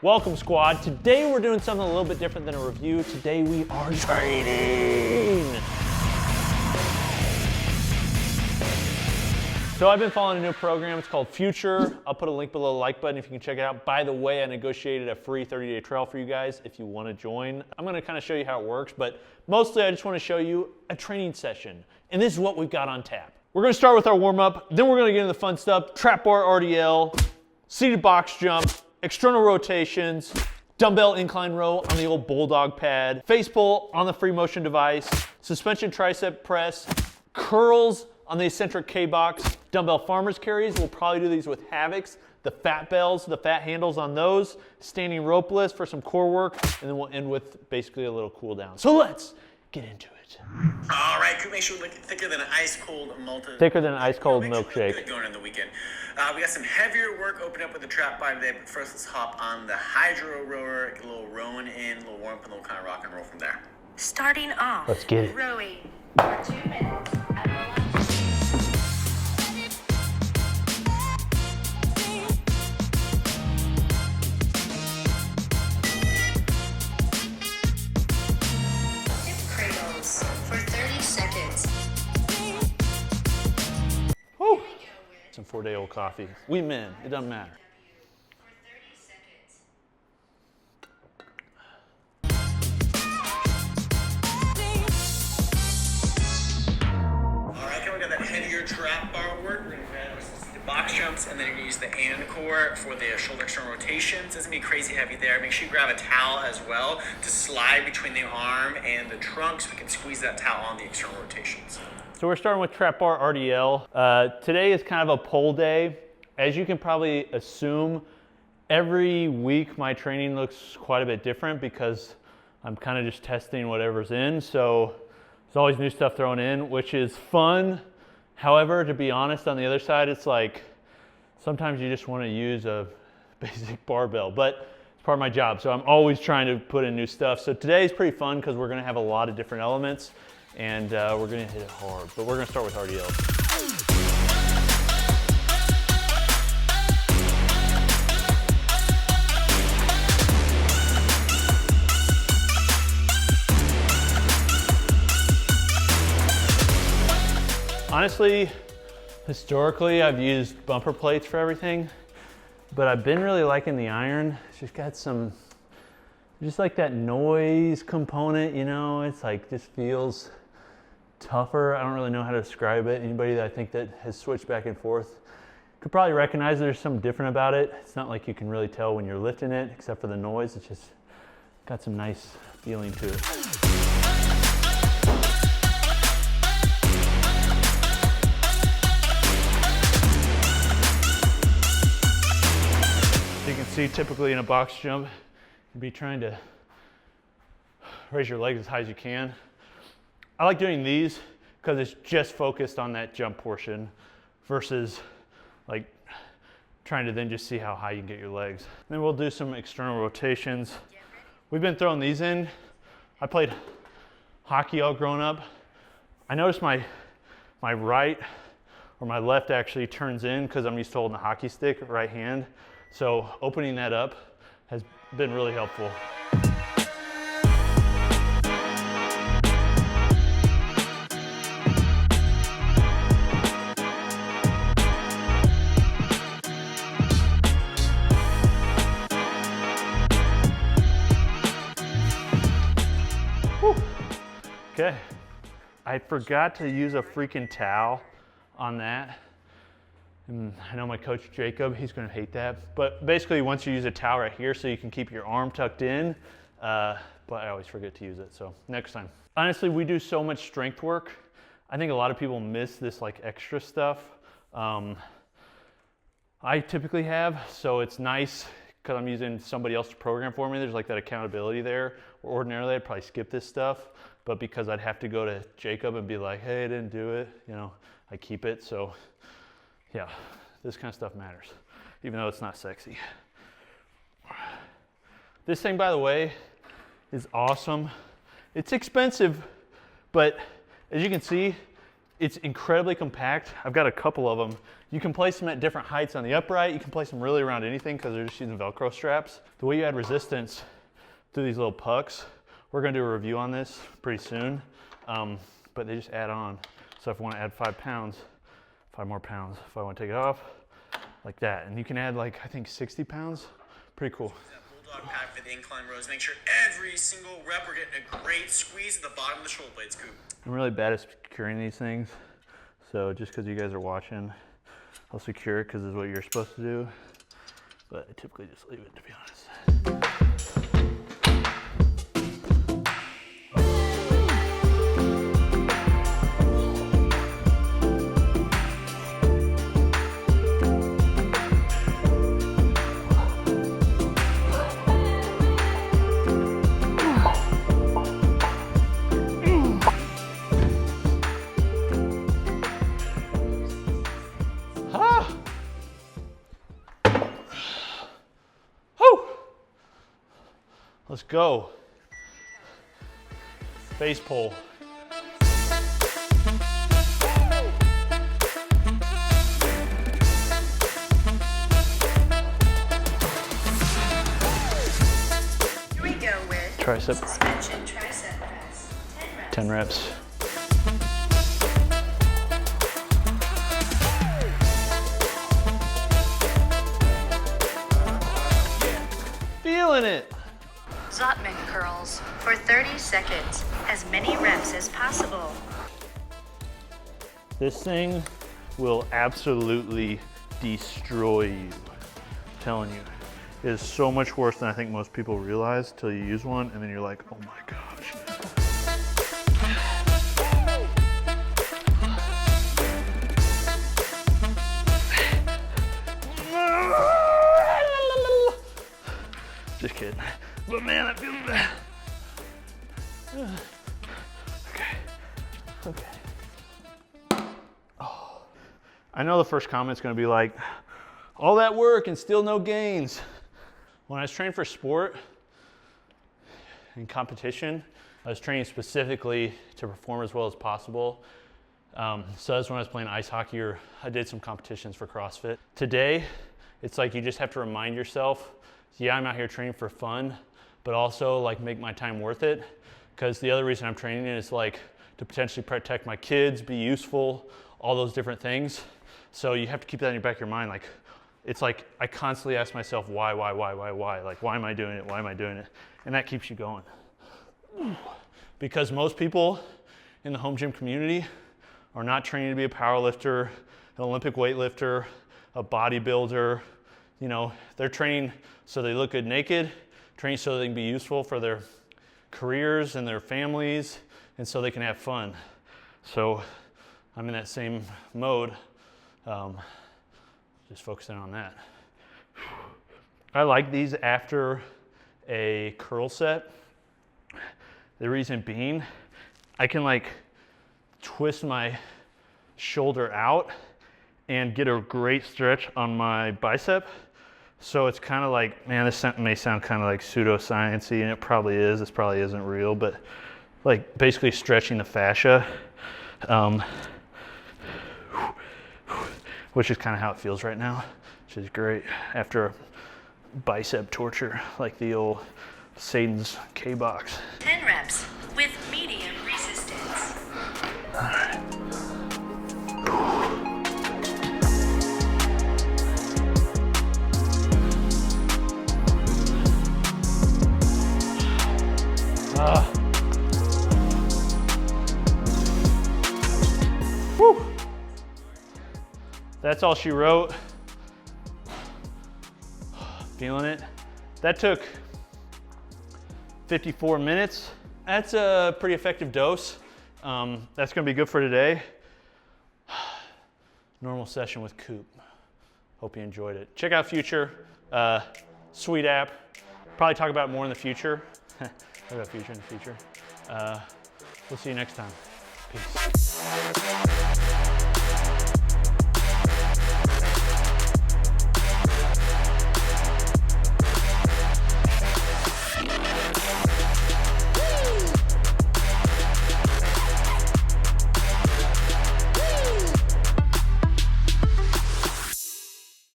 Welcome squad. Today we're doing something a little bit different than a review. Today we are training. So I've been following a new program. It's called Future. I'll put a link below the like button if you can check it out. By the way, I negotiated a free 30-day trial for you guys if you want to join. I'm going to kind of show you how it works, but mostly I just want to show you a training session. And this is what we've got on tap. We're going to start with our warm-up, then we're going to get into the fun stuff. Trap bar RDL, seated box jump, external rotations, dumbbell incline row on the old Bulldog pad, face pull on the free motion device, suspension tricep press, curls on the eccentric K-box, dumbbell farmer's carries. We'll probably do these with Havocs, the fat bells, the fat handles on those, standing ropeless for some core work, and then we'll end with basically a little cool down. So let's get into it. All right, Coop, make sure we look thicker than an ice-cold malted. Thicker than an ice-cold milkshake. Good going on the weekend. We got some heavier work open up with the trap bar today, but first let's hop on the hydro rower, get a little rowing in, a little warm up, and a little kind of rock and roll from there. Starting off. Let's get it. Rowing for 2 minutes at the left. Hip cradles for 30 seconds. Woo. Some 4-day-old coffee. We men, it doesn't matter. For 30 seconds. All right, okay, we got that heavier trap bar work. We're going to add the box jumps, and then you're going to use the core for the shoulder external rotations. Doesn't be crazy heavy there. Make sure you grab a towel as well to slide between the arm and the trunk so we can squeeze that towel on the external rotations. So we're starting with trap bar RDL. Today is kind of a pull day. As you can probably assume, every week my training looks quite a bit different because I'm kind of just testing whatever's in. So there's always new stuff thrown in, which is fun. However, to be honest, on the other side, it's like sometimes you just want to use a basic barbell, but it's part of my job. So I'm always trying to put in new stuff. So today is pretty fun because we're going to have a lot of different elements. And we're going to hit it hard, but we're going to start with RDL. Honestly, historically, I've used bumper plates for everything, but I've been really liking the iron. It's just got some, just like that noise component, you know, it's like, just feels tougher. I don't really know how to describe it. Anybody that I think that has switched back and forth could probably recognize there's something different about it. It's not like you can really tell when you're lifting it, except for the noise. It's just got some nice feeling to it. So you can see typically in a box jump, you'd be trying to raise your legs as high as you can. I like doing these because it's just focused on that jump portion versus like trying to then just see how high you can get your legs. Then we'll do some external rotations. We've been throwing these in. I played hockey all growing up. I noticed my right or my left actually turns in because I'm used to holding the hockey stick, right hand. So opening that up has been really helpful. Okay, I forgot to use a freaking towel on that. And I know my coach Jacob, he's gonna hate that. But basically once you use a towel right here so you can keep your arm tucked in, but I always forget to use it, so next time. Honestly, we do so much strength work. I think a lot of people miss this like extra stuff. I typically have, so it's nice because I'm using somebody else to program for me. There's like that accountability there. Ordinarily, I'd probably skip this stuff, but because I'd have to go to Jacob and be like, hey, I didn't do it, you know, I keep it. So yeah, this kind of stuff matters, even though it's not sexy. This thing, by the way, is awesome. It's expensive, but as you can see, It's incredibly compact. I've got a couple of them. You can place them at different heights on the upright. You can place them really around anything because they're just using Velcro straps. The way you add resistance through these little pucks, we're gonna do a review on this pretty soon, but they just add on. So if I wanna add 5 pounds, 5 more pounds. If I wanna take it off, like that. And you can add like, I think 60 pounds. Pretty cool. Bulldog Pack for the incline rows. Make sure every single rep we're getting a great squeeze at the bottom of the shoulder blades, Coop. I'm really bad at securing these things. So just because you guys are watching, I'll secure it because this is what you're supposed to do. But I typically just leave it, to be honest. Let's go. Face pull. Here we go with Tricep. suspension tricep press. 10 reps. 10 reps. Feeling it. Zotman curls for 30 seconds. As many reps as possible. This thing will absolutely destroy you. I'm telling you. It is so much worse than I think most people realize till you use one and then you're like, oh my gosh. Just kidding. But man, I feel bad. Okay. Oh. I know the first comment's gonna be like, all that work and still no gains. When I was training for sport and competition, I was training specifically to perform as well as possible. So that's when I was playing ice hockey or I did some competitions for CrossFit. Today, it's like you just have to remind yourself, yeah, I'm out here training for fun, but also like make my time worth it. Because the other reason I'm training is like to potentially protect my kids, be useful, all those different things. So you have to keep that in the back of your mind. Like, it's like I constantly ask myself, why? Like, why am I doing it? Why am I doing it? And that keeps you going. Because most people in the home gym community are not training to be a power lifter, an Olympic weightlifter, a bodybuilder. You know, they're training so they look good naked, training so they can be useful for their careers and their families, and so they can have fun. So I'm in that same mode, just focusing on that. I like these after a curl set. The reason being, I can like twist my shoulder out and get a great stretch on my bicep. So it's kind of like, man, this may sound kind of like pseudoscience-y, and it probably is. This probably isn't real, but like basically stretching the fascia, which is kind of how it feels right now, which is great after a bicep torture, like the old Satan's K-box. 10 reps with medium resistance. All right. Woo. That's all she wrote. Feeling it. That took 54 minutes. That's a pretty effective dose. That's gonna be good for today. Normal session with Coop. Hope you enjoyed it. Check out Future, sweet app. Probably talk about it more in the future. Talk about Future in the future. We'll see you next time. Peace.